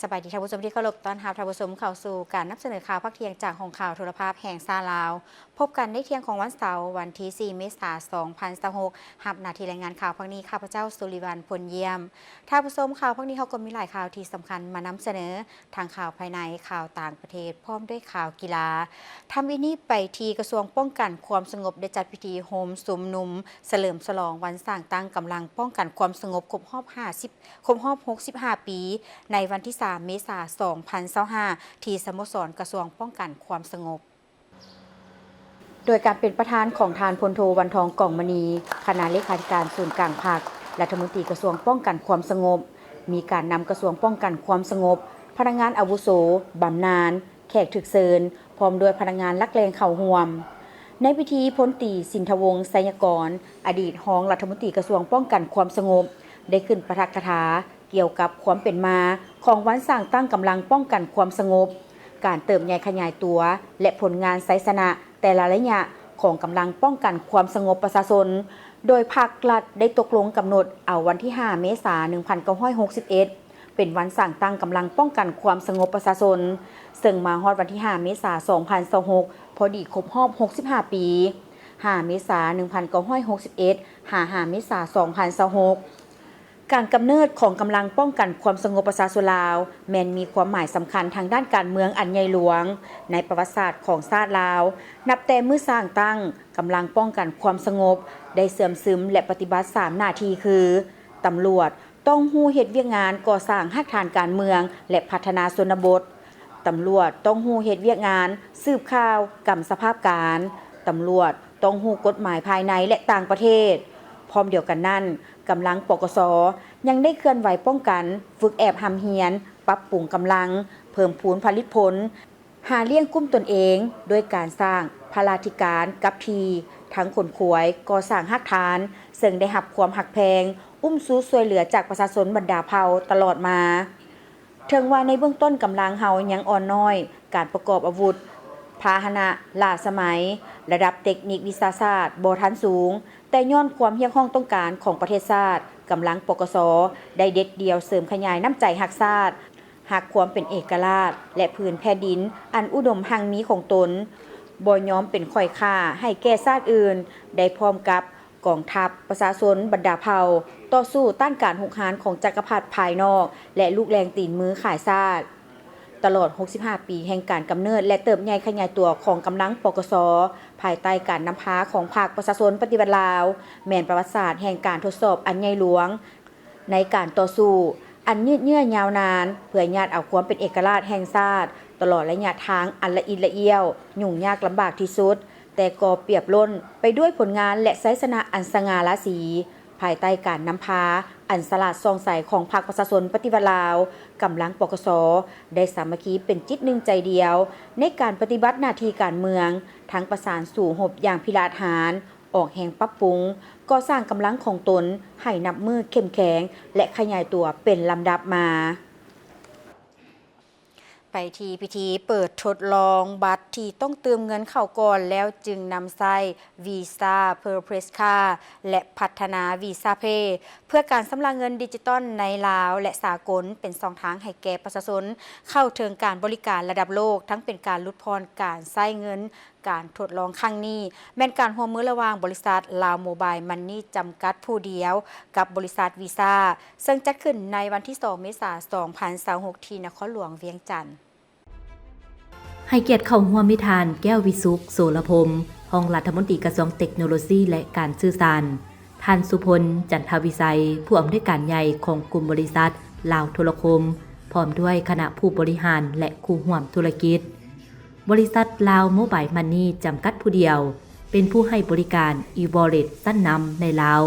สบายดีท่านผู้ชมที่เคารพต้อนรับท่านผู้ชมเข้าสู่การนำเสนอข่าวภาคเที่ยงจากของข่าวโทรภาพแห่งซาลาวพบกันในเที่ยงของวันเสาร์วันที่ 4 เมษายน 2026รับหน้าที่รายงานข่าวภาคนี้ข้าพเจ้าสุริวัลย์พลเยี่ยมท่านผู้ชมข่าวภาคนี้เขาก็มีหลายข่าวที่สำคัญมานำเสนอทางข่าวภายในข่าวต่างประเทศพร้อมด้วยข่าวกีฬาทำวินี้ไปที่กระทรวงป้องกันความสงบได้จัดพิธีโฮมสุมนุมเฉลิมฉลองวันสร้างตั้งกำลังป้องกันความสงบครบรอบ65 ปีในวันที่ 3 เมษายน 2025 ที่สโมสรกระทรวงป้องกันความสงบโดยการเป็นประธานของทานพลโทวันทองกล่องมณีคณะเลขาธิการศูนย์กลางภาครัฐมนตรีกระทรวงป้องกันความสงบมีการนำกระทรวงป้องกันความสงบพนักงานอาวุโสบำนาญแขกถึกเชิญพร้อมด้วยพนักงานลักเลงเข่าห่วมในพิธีพลตรีสินทวงศ์ไสยกรอดีตรองรัฐมนตรีกระทรวงป้องกันความสงบได้ขึ้นปาฐกถาเกี่ยวกับความเป็นมาของวันสร้างตั้งกำลังป้องกันความสงบการเติบใหญ่ขยายตัวและผลงานไซสนะแต่ละระยะของกำลังป้องกันความสงบประชาชนโดยภาครัฐได้ตกลงกำหนดเอาวันที่ 5 เมษายน 1961 เป็นวันสร้างตั้งกำลังป้องกันความสงบประชาชนซึ่งมาฮอดวันที่ 5 เมษายน 2026 พอดีครบรอบ 65 ปี 5 เมษายน 1961 5 เมษายน 2026การกำเนิดของกำลังป้องกันความสงบประชาชนลาวแม้นมีความหมายสำคัญทางด้านการเมืองอันใหญ่หลวงในประวัติศาสตร์ของชาติลาวนับแต่เมื่อสร้างตั้งกำลังป้องกันความสงบได้เสื่อมซึมและปฏิบัติ3หน้าที่คือตำรวจต้องฮู้เฮ็ดเวียกงานก่อสร้างรากฐานการเมืองและพัฒนาชนบทตำรวจต้องฮู้เฮ็ดเวียกงานสืบข่าวกำสภาพการตำรวจต้องฮู้กฎหมายภายในและต่างประเทศพร้อมเดียวกันนั้นกำลังปกส.ยังได้เคลื่อนไหวป้องกันฝึกแอบหำเฮียนปรับปรุงกำลังเพิ่มพูนผลิตผลหาเลี้ยงกุ้มตนเองโดยการสร้างพลาธิการกับทีทั้งขนขวยก่อสร้างหักฐานซึ่งได้รับความหักแพงสู้ช่วยเหลือจากประชาชนบรรดาเผ่าตลอดมาถึงว่าในเบื้องต้นกำลังเฮายังอ่อนน้อยการประกอบอาวุธพาหนะล้าสมัยระดับเทคนิควิทยาศาสตร์บ่ทันสูงแต่ย้อนความเฮียงห้องต้องการของประเทศชาติกำลังปกส.ได้เด็ดเดียวเสริมขยายน้ำใจหักชาติหักความเป็นเอกราชและพื้นแผ่นดินอันอุดมหังมีของตนบ่ยอมเป็นข่อยค่าให้แก่ชาติอื่นได้พร้อมกับกองทัพประชาชนบรรดาเผ่าต่อสู้ต้านการหุกหานของจักรพรรดิภายนอกและลูกแรงตีนมือขายชาติตลอด 65 ปีแห่งการกำเนิดและเติบใหญ่ขยายตัวของกำลังปกส.ภายใต้การนำพาของภาคประชาชนปฏิบัติลาวแม่นประวัติศาสตร์แห่งการทดสอบอันใหญ่หลวงในการต่อสู้อันยืดเยื้อยาวนานเพื่อญาติเอาความเป็นเอกราชแห่งชาติตลอดระยะทางอันละเอียดละเอียวยุ่งยากลำบากที่สุดแต่ก็เปรียบล้นไปด้วยผลงานและไสยชนะอันสง่าราศีภายใต้การนำพาอันสลาดส่องใสของพรรคประชาชนปฏิวัติลาวกำลังปกส.ได้สามัคคีเป็นจิตหนึ่งใจเดียวในการปฏิบัติหน้าที่การเมืองทั้งประสานสู่หบอย่างพิราศหาญออกแห่งปรับปรุงก่อสร้างกำลังของตนให้นับมือเข้มแข็งและขยายตัวเป็นลำดับมาไปที่พิธีเปิดทดลองบัตรที่ต้องเติมเงินเข้าก่อนแล้วจึงนำใช้วีซ่าเพอร์เพรสคาและพัฒนาวีซ่าเพย์เพื่อการชำระเงินดิจิตอลในลาวและสากลเป็น2 ทางให้แก่ประชาชนเข้าถึงการบริการระดับโลกทั้งเป็นการลดพรการใช้เงินการทดลองครั้งนี้แม่นการร่วมมือระหว่างบริษัทลาวโมบายมันนี่จำกัดผู้เดียวกับบริษัทวีซ่าซึ่งจัดขึ้นในวันที่ 2 เมษายน 2026 ที่นครหลวงเวียงจันทน์ให้เกียรติเข้าร่วมมิทานแก้ววิสุขโสรพรมรองรัฐมนตรีกระทรวงเทคโนโลยีและการสื่อสารท่านสุพลจันทวิสัยผู้อำนวยการใหญ่ของกลุ่มบริษัทลาวโทรคมพร้อมด้วยคณะผู้บริหารและคู่ร่วมธุรกิจบริษัทลาวโมบายมันนี่จำกัดผู้เดียวเป็นผู้ให้บริการ e-wallet สั้นนำในลาว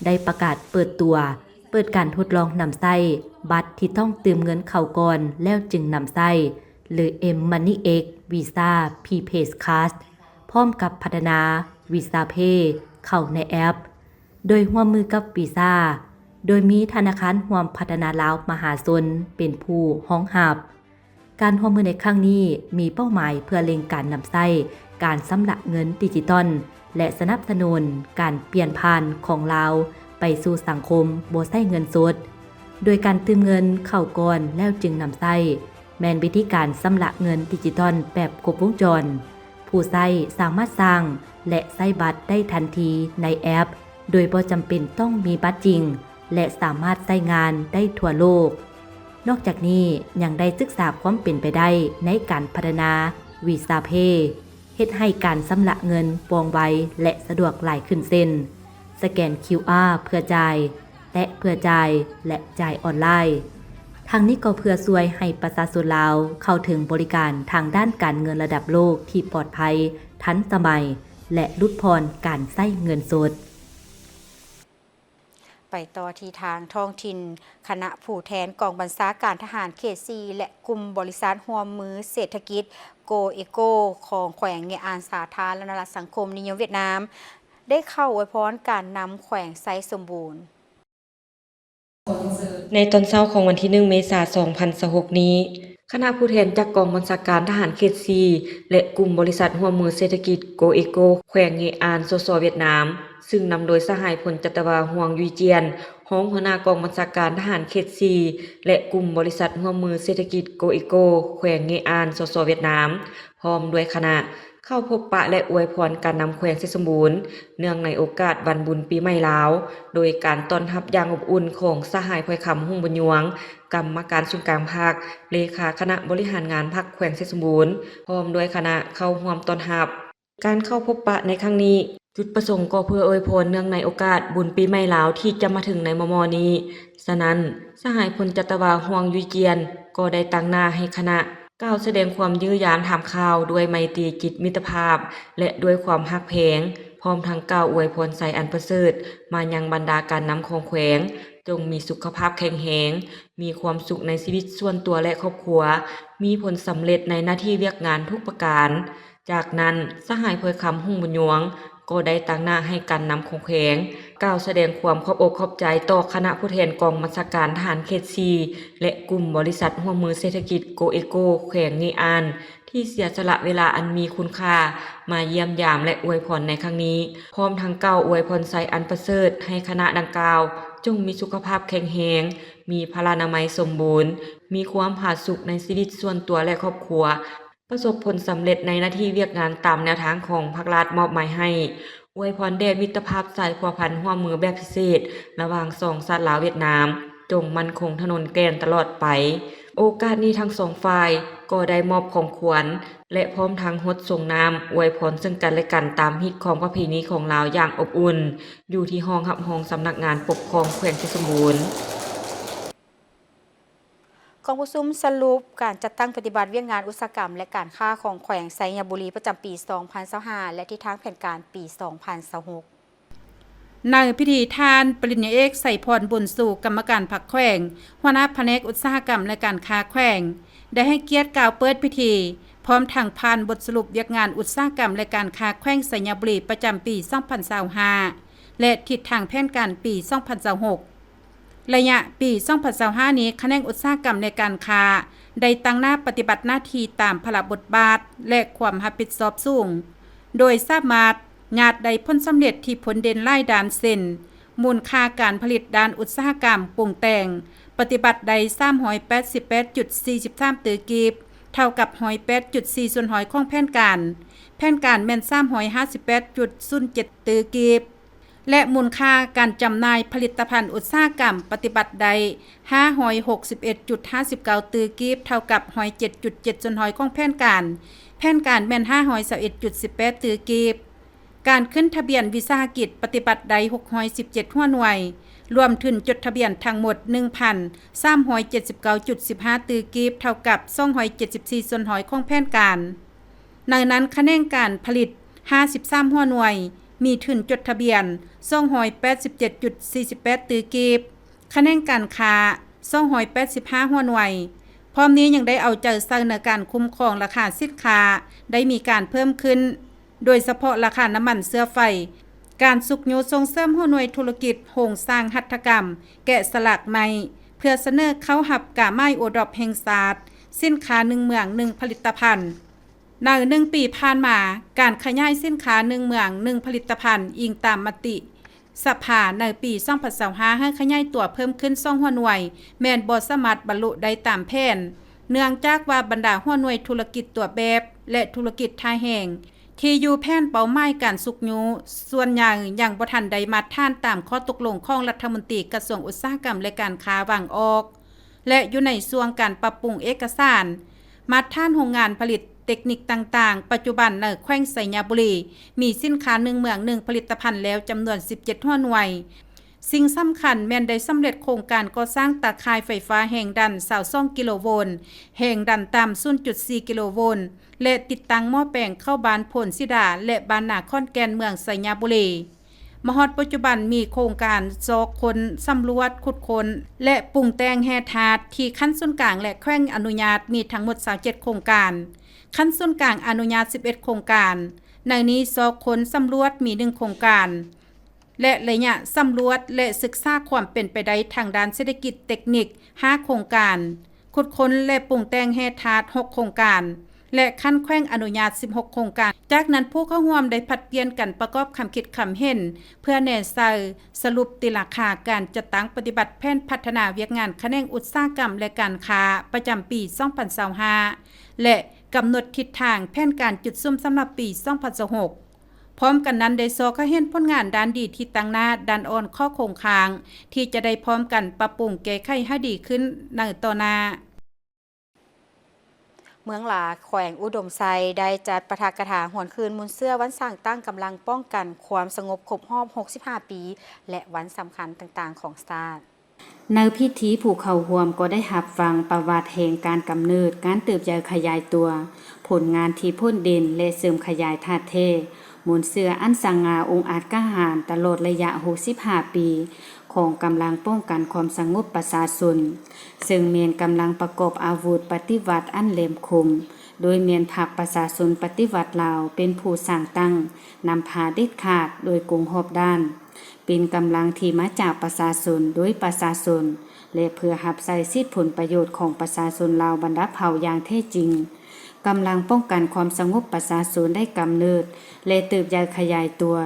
ได้ประกาศเปิดการทดลองนำไส้บัตรที่ต้องเติมเงินเข้าก่อนแล้วจึงนำไส้หรือ M Money X Visa Prepaid Card พร้อมกับพัฒนา Visa Pay เข้าในแอปโดยร่วมมือกับ Visa โดยมีธนาคารร่วมพัฒนาลาวมหาชนเป็นผู้ห้องหับการร่วมมือในครั้งนี้มีเป้าหมายเพื่อเล็งการนำไส้การชำระเงินดิจิตอลและสนับสนุนการเปลี่ยนผ่านของลาวไปสู่สังคมบ่ใช้เงินสด โดยการตืมเงินเข้าก่อนแล้วจึงนำใช้แม่นวิธีการชำระเงินดิจิทัลแบบครบวงจรผู้ใช้สามารถสร้างและใช้บัตรได้ทันทีในแอปโดยบ่จำเป็นต้องมีบัตรจริงและสามารถใช้งานได้ทั่วโลกนอกจากนี้ยังได้ศึกษาความเป็นไปได้ในการพัฒนา Visa Pay เฮ็ดให้การชำระเงินปองไวและสะดวกหลายขึ้นเช่นสแกน QR เพื่อจ่ายแตะเพื่อจ่ายและจ่ายออนไลน์ทางนี้ก็เพื่อช่วยให้ประชาชนลาวเข้าถึงบริการทางด้านการเงินระดับโลกที่ปลอดภัยทันสมัยและลดพรการใช้เงินสดไปต่อที่ทางท้องถิ่นคณะผู้แทนกองบัญชาการทหารเขต4และกลุ่มบริษัทร่วมมือเศรษฐกิจโกเอโกของแขวงเงอานสาธารณรัฐสังคมนิยมเวียดนามได้เข้าอวยพรการนำแขวงไซสมบูรณ์ในตอนเช้าของวันที่1 เมษายน 2026 นี้คณะผู้แทนจากกองบัญชาการทหารเขต4และกลุ่มบริษัทร่วมมือเศรษฐกิจโกเอโกแขวงเงอานสสเวียดนามซึ่งนำโดยสหายพลจัตวาห่วงยุยเจียนรองหัวหน้ากองบัญชาการทหารเขต4และกลุ่มบริษัทร่วมมือเศรษฐกิจโกเอโกแขวงเงอานสสเวียดนามพร้อมด้วยคณะเข้าพบปะและอวยพรการนำแขวงเสสมบูรณ์เนื่องในโอกาสวันบุญปีใหม่ลาวโดยการต้อนรับอย่างอบอุ่นของสหายพลอยคำหุ่งบุญยวงกรรมการส่วนกลางภาคเลขาคณะบริหารงานพรรคแขวงเสสมบูรณ์พร้อมด้วยคณะเข้าร่วมต้อนรับการเข้าพบปะในครั้งนี้จุดประสงค์ก็เพื่ออวยพรเนื่องในโอกาสบุญปีใหม่ลาวที่จะมาถึงในมม.นี้ฉะนั้นสหายพลจัตวาห่วงยุยเจียนก็ได้ตั้งหน้าให้คณะกล่าวแสดงความยื้อยามถามข่าวด้วยไมตรีจิตมิตรภาพและด้วยความฮักแพงพร้อมทั้งกล่าวอวยพรใส่อันประเสริฐมายังบรรดาการนำของแขวงจงมีสุขภาพแข็งแรงมีความสุขในชีวิตส่วนตัวและครอบครัวมีผลสำเร็จในหน้าที่เวียกงานทุกประการจากนั้นสหายพลอยคำหุ่งบุญยวงก็ได้ตั้งหน้าให้การนำของแขวงกล่าวแสดงความขอบอกขอบใจต่อคณะผู้แทนกองบัญชาการทหารเขต4และกลุ่มบริษัทร่วมมือเศรษฐกิจโกเอโกแขวงเงอานที่เสียสละเวลาอันมีคุณค่ามาเยี่ยมยามและอวยพรในครั้งนี้พร้อมทั้งกล่าวอวยพรใส่อันประเสริฐให้คณะดังกล่าวจงมีสุขภาพแข็งแรงมีพลานามัยสมบูรณ์มีความผาสุกในชีวิตส่วนตัวและครอบครัวประสบผลสำเร็จในหน้าที่เวียกงานตามแนวทางของภาครัฐมอบหมายให้อวยพรแด่มิตรภาพสายพัวพันร่วมมือแบบพิเศษระหว่างสองชาติลาวเวียดนามจงมั่นคงถนนแกนตลอดไปโอกาสนี้ทั้งสองฝ่ายก็ได้มอบของขวัญและพร้อมทั้งฮดส่งน้ำอวยพรซึ่งกันและกันตามฮิตของประเพณีของลาวอย่างอบอุ่นอยู่ที่ห้องรับรองสำนักงานปกครองแขวงเสสมบูรณ์กองผู้ซุ่มสรุปการจัดตั้งปฏิบัติเวียกงานอุตสาหกรรมและการค้าของแขวงไซยบุรีประจำปี 2025 และทิศทางแผนการปี 2026 ในพิธีทานปริญญาเอกใส่พรบุญสู่กรรมการพรรคแขวงหัวหน้าแผนกอุตสาหกรรมและการค้าแขวงได้ให้เกียรติกล่าวเปิดพิธีพร้อมทางผ่านบทสรุปเวียกงานอุตสาหกรรมและการค้าแขวงไซยบุรีประจำปี 2025 และทิศทางแผนการปี 2026ระยะปี 2025 นี้แขนงอุตสาหกรรมในการค้าได้ตั้งหน้าปฏิบัติหน้าที่ตามพระบทบาทและความรับผิดชอบสูงโดยสามารถญาติได้ผลสำเร็จที่ผลเด่นหลายด้านเช่นมูลค่าการผลิตด้านอุตสาหกรรมปรุงแต่งปฏิบัติได้ 388.43 ตือกีบเท่ากับ 108.4 ส่วนหอยของแผนการแม่น 358.07 ตือกีบและมูลค่าการจำหน่ายผลิตภัณฑ์อุตสาหกรรมปฏิบัติใด 561.59 ตือกีบเท่ากับ 107.7 ส่วนหอยของแผนการแม่น 521.18 ตือกีบการขึ้นทะเบียนวิสาหกิจปฏิบัติใด 617 หัวหน่วยรวมถึงจดทะเบียนทั้งหมด 1,379.15 ตือกีบเท่ากับ 274 ส่วนหอยของแผนการในนั้นคะแนนการผลิต 53 หัวหน่วยมีทุนจดทะเบียน 287.48 ตือกีบคะแนนการค้า 285 หัวหน่วยพร้อมนี้ยังได้เอาใจใส่ในการคุ้มครองราคาสินค้าได้มีการเพิ่มขึ้นโดยเฉพาะราคาน้ำมันเสื้อไฟการสุกโยส่งเสริมหัวหน่วยธุรกิจโฮงสร้างหัตถกรรมแกะสลักใหม่เพื่อเสนอเข้าหับกาไม้โอดอปแห่งศาสตร์สินค้า1เมือง1ผลิตภัณฑ์ใน1 ปีผ่านมาการขยายสินค้า1เมือง1ผลิตภัณฑ์อิงตามมติ สภาในปี2025ให้ขยายตัวเพิ่มขึ้น2หัวหน่วยแม่นบ่สามารถบรรลุได้ตามแผนเนื่องจากว่าบรรดาหัวหน่วยธุรกิจตัวแบบและธุรกิจทายแห่งที่อยู่แผนเป้าหมายการสุกยูส่วนใหญ่ยังบ่ทันได้มาท่านตามข้อตกลงของรัฐมนตรีกระทรวงอุตสาหกรรมและการค้าวางออกและอยู่ในส่วนการปรับปรุงเอกสารมาท่านโรงงานผลิตเทคนิคต่างๆปัจจุบันในแขวงไสยบุรีมีสินค้า1เมือง1ผลิตภัณฑ์แล้วจำนวน17หัวหน่วยสิ่งสำคัญแม่นได้สำเร็จโครงการก่อสร้างตาข่ายไฟฟ้าแห่งดัน22กิโลโวลต์แห่งดันต่ำ 0.4 กิโลโวลต์และติดตั้งหม้อแปลงเข้าบ้านพลสิดาและบ้านนาคอนแก่นเมืองไสยบุรีมฮอดปัจจุบันมีโครงการซอกคนสำรวจขุดค้นและปรุงแต่งแห่ธาตุที่ขั้นส่วนกลางและแขวงอนุญาตมีทั้งหมด27โครงการขั้นส่วนกลางอนุญาต11โครงการในนี้ซอกคนสำรวจมี1โครงการและระยะสำรวจและศึกษาความเป็นไปได้ทางด้านเศรษฐกิจเทคนิค5โครงการขุดค้นและปรุงแต่งแห่ธาตุ6โครงการและขั้นแขวงอนุญาต16โครงการจากนั้นผู้เข้าร่วมได้ผลัดเปลี่ยนกันประกอบคำคิดคำเห็นเพื่อแนวใส่สรุปติราคาการจัดตั้งปฏิบัติแผนพัฒนาเวียกงานแขนงอุตสาหกรรมและการค้าประจำปี2025และกำหนดทิศทางแผนการจุดซุ่มสำหรับปี2026พร้อมกันนั้นได้ซอก็เห็นผลงานด้านดีที่ตั้งหน้าด้านอ่อนข้อคงค้างที่จะได้พร้อมกันปรับปรุงแก้ไขให้ดีขึ้นในต่อหน้าเมืองหลาแขวงอุดมไซได้จัดประทากถาหวนคืนมุนเสื้อวันสร้างตั้งกำลังป้องกันความสงบครบรอบ65ปีและวันสำคัญต่างๆของชาติในพิธีผูกเขาห่วมก็ได้หับฟังประวัติแห่งการกำเนิดการเติบใหญ่ขยายตัวผลงานที่พ้นเด่นและเสริมขยายธาตุเทมุนเสื้ออันสง่าองค์อาจกล้าหาญตลอดระยะ65ปีของกำลังป้องกันความสงบประชาชนซึ่งเมียนกำลังประกอบอาวุธปฏิวัติอันแหลมคมโดยเมียนภาคประชาชนปฏิวัติลาวเป็นผู้สร้างตั้งนำพาเด็ดขาดโดยกงหอบด้านเป็นกำลังที่มาจากประชาชนโดยประชาชนและเพื่อรับใช้สิทธิผลประโยชน์ของประชาชนลาวบรรดาเผ่าอย่างแท้จริงกำลังป้องกันความสงบประชาชนได้กำเนิดและเติบใหญ่ขยายตัว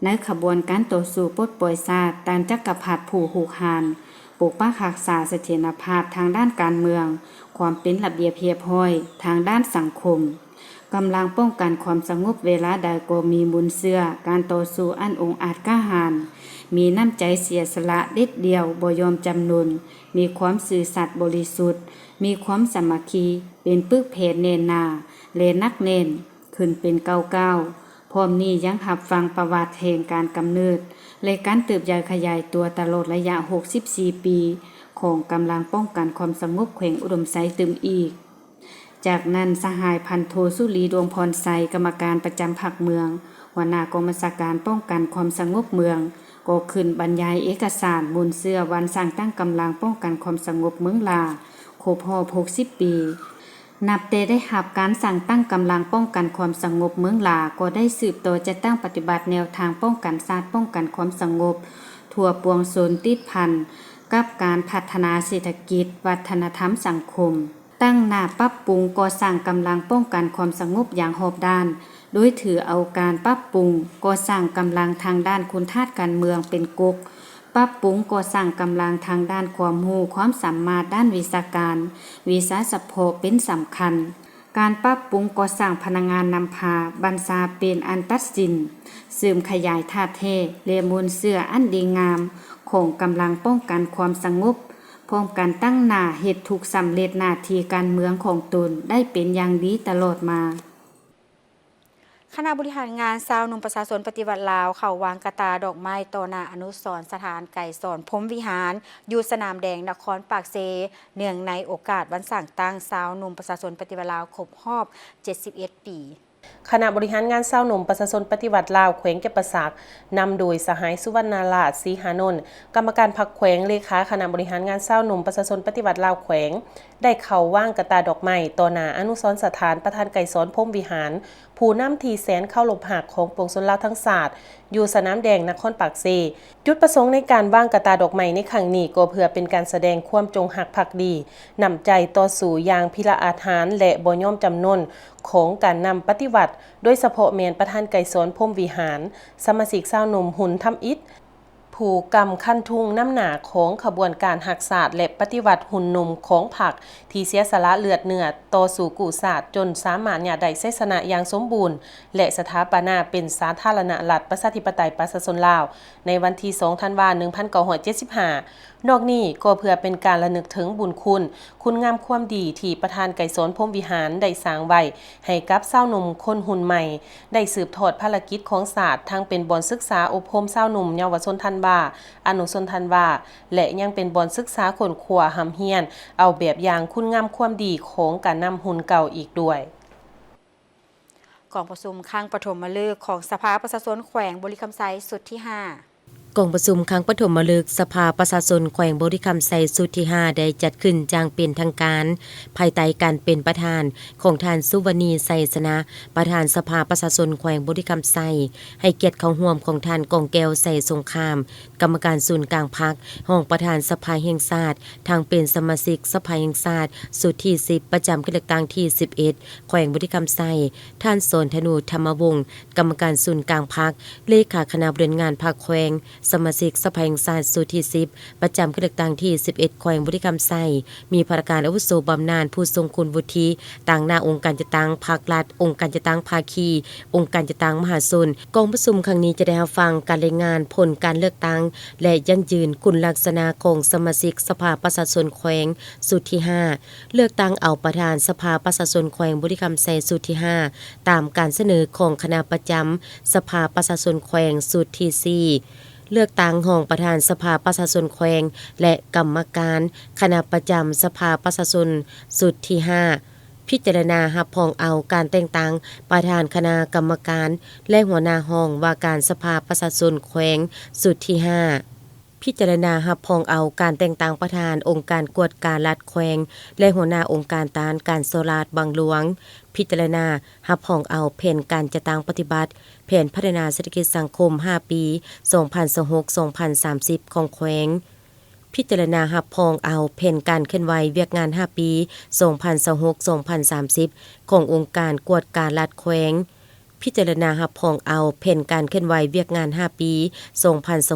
ในขบวนการต่อสู้ปลดปล่อยชาติตามจักรพรรดิผู้หูหานปกปักรักษาเสถียรภาพทางด้านการเมืองความเป็นระเบียบเรียบร้อยทางด้านสังคมกำลังป้องกันความสงบเวลาใดก็มีมุนเสื้อการต่อสู้อันองอาจกล้าหาญมีน้ำใจเสียสละเด็ดเดียวบ่ยอมจำนนมีความซื่อสัตย์บริสุทธิ์มีความสามัคคีเป็นปึกเพชรเนนนาเลนักเน้นขึ้นเป็นเก้าพร้อมนี้ยังหับฟังประวัติแห่งการกำเนิดและการเติบใหญ่ขยายตัวตลอดระยะ64ปีของกำลังป้องกันความสงบแขวงอุดมไซตึมอีกจากนั้นสหายพันโทสุรีดวงพรไซกรรมการประจำภาคเมืองหัวหน้ากองบัญชาการป้องกันความสงบเมืองก็ขึ้นบรรยายเอกสารมุนเสื้อวันสร้างตั้งกำลังป้องกันความสงบเมืองลาครบรอบ60ปีนับแต่ได้หับการสั่งตั้งกำลังป้องกันความสงบเมืองลาก็ได้สืบต่อจะตั้งปฏิบัติแนวทางป้องกันชาติป้องกันความสงบทั่วปวงโซนติดพันกับการพัฒนาเศรษฐกิจวัฒนธรรมสังคมตั้งหน้าปรับปรุงก่อสร้างกำลังป้องกันความสงบอย่างรอบด้านโดยถือเอาการปรับปรุงก่อสร้างกำลังทางด้านคุณธาตุการเมืองเป็นกกปรับปรุงก่อสร้างกำลังทางด้านความรู้ความสามารถด้านวิชาการวิชาเฉพาะเป็นสำคัญการปรับปรุงก่อสร้างพนักงานนำพาบัญชาเป็นอันตัดสินเสริมขยายธาตุเทและมูลเสื้ออันดีงามของกำลังป้องกันความสงบพร้อมกันตั้งหน้าเหตุถูกสำเร็จหน้าที่การเมืองของตนได้เป็นอย่างดีตลอดมาคณะบริหารงานชาวหนุ่มประชาชนปฏิวัติลาวเข้าวางกระตาดอกไม้ต่อหน้าอนุสรณ์สถานไก่สอนพรหมวิหารอยู่สนามแดงนครปากเซเนื่องในโอกาสวันสร้างตั้งชาวหนุ่มประชาชนปฏิวัติลาวครบรอบ71ปีคณะบริหารงานชาวหนุ่มประชาชนปฏิวัติลาวแขวงแก่ประสากนำโดยสหายสุวรรณราชศรีหานนท์กรรมการพรรคแขวงเลขาคณะบริหารงานชาวหนุ่มประชาชนปฏิวัติลาวแขวงได้เข้าว่างกระตาดอกไม้ต่อหน้าอนุสรณ์สถานประธานไก่สอนพรหมวิหารผู้นำทีแสนเข้าหลบหักของปวงชนลาวทั้งศาสตร์อยู่สนามแดงนครปากเซจุดประสงค์ในการว่างกระตาดอกไม้ในครั้งนี้ก็เพื่อเป็นการแสดงความจงหักภักดีนำใจต่อสู่อย่างพิละอาถรรพ์และบ่ยอมจำนนของการนำปฏิวัติโดยเฉพาะแมนประธานไก่สอนพรหมวิหารสมาชิกชาวหนุ่มหุ่นทำอิฐ ผู้กำคันทุงน้ำหนาของขบวนการหักศาสตร์และปฏิวัติหุ่นนุ่มของผักที่เสียสละเลือดเนื้อต่อสู่กู่ศาสตร์จนสามารถได้ชัยชนะอย่างสมบูรณ์และสถาปนาเป็นสาธารณรัฐประชาธิปไตยประชาชนลาวในวันที่ 2 ธันวาคม 1975 นอกนี้ก็เพื่อเป็นการระลึกถึงบุญคุณงามความดีที่ประธานไกรสนพรหมวิหารได้สร้างไว้ให้กับชาวหนุ่มคนหุ่นใหม่ได้สืบทอดภารกิจของศาสตร์ทั้งเป็นบ่อนศึกษาอบรมชาวหนุ่มเยาวชนทันวาอนุชนทันวาและยังเป็นบ่อนศึกษาคนขัวหำเฮียนเอาแบบอย่างคุณงามความดีของการนำหุ่นเก่าอีกด้วยกองประชุมครั้งปฐมฤกษ์ของสภาประชาชนแขวงบริคำไซสุดที่ 5กองประชุมครั้งปฐมฤกษ์สภาประชาชนแขวงบริคำไซสุดที่ 5ได้จัดขึ้นอย่างเป็นทางการภายใต้การเป็นประธานของท่านสุวรรณีไสสนะประธานสภาประชาชนแขวงบริคำไซให้เกียรติเข้าร่วมของท่านกองแก้วไสสงครามกรรมการศูนย์กลางพรรคห้องประธานสภาแห่งชาติทางเป็นสมาชิกสภาแห่งชาติสุดที่ 10ประจำเลือกตั้งที่ 11แขวงบริคำไซท่านสนธนูธรรมวงศ์กรรมการศูนย์กลางพรรคเลขาคณะบริหารงานพรรคแขวงสมาชิกสภาแห่งชาติสุดที่ 10ประจำเลือกตั้งที่ 11แขวงบริคำไซมีภารการอาวุโสบำนาญผู้ทรงคุณวุฒิต่างหน้าองค์การจัดตั้งภาครัฐองค์การจัดตั้งภาคีองค์การจัดตั้งมหาชนกองประชุมครั้งนี้จะได้รับฟังการรายงานผลการเลือกตั้งและยั่งยืนคุณลักษณะของสมาชิกสภาประชาชนแขวงสุดที่ 5เลือกตั้งเอาประธานสภาประชาชนแขวงบริคำไซสุดที่ 5ตามการเสนอของคณะประจำสภาประชาชนแขวงสุดที่ 4เลือกตั้งห้องประธานสภาประชาชนแขวงและกรรมการคณะประจำสภาประชาชนสุดที่ 5พิจารณารับรองเอาการแต่งตั้งประธานคณะกรรมการและหัวหน้าห้องว่าการสภาประชาชนแขวงสุดที่ 5พิจารณารับรองเอาการแต่งตั้งประธานองค์การกวดการรัฐแขวงและหัวหน้าองค์การต้านการโซลาดบางหลวงพิจารณารับรองเอาแผนการจัดตั้งปฏิบัติแผนพัฒนาเศรษฐกิจสังคม5ปี2026-2030ของแขวงพิจารณารับรองเอาแผนการเคลื่อนไหวเวียกงาน5ปี2026-2030ขององค์การกวดการรัฐแขวงพิจารณารับรองเอาแผนการเคลื่อนไหวเวียกงาน5ปี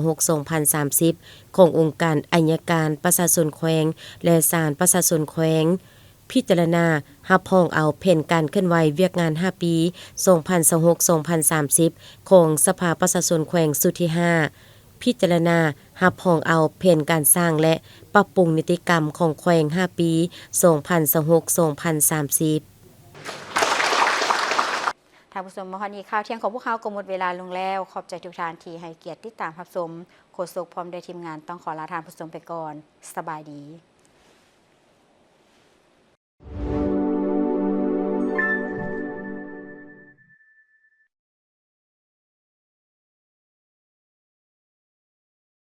2026-2030ขององค์การอัยการประชาชนแขวงและศาลประชาชนแขวงพิจารณารับรองเอาแผนการเคลื่อนไหวเวียกงาน5ปี2026-2030ของสภาประชาชนแขวงสุดที่ 5พิจารณารับรองเอาแผนการสร้างและปรับปรุงนิติกรรมของแขวง5ปี2026-2030ท่านผู้ชมวันนี้ข่าวเที่ยงของพวกเขาก็หมดเวลาลงแล้วขอบใจทุกท่านที่ให้เกียรติติดตามรับชมโฆษกพร้อมด้วยทีมงานต้องขอลาท่านผู้ชมไปก่อนสบายดี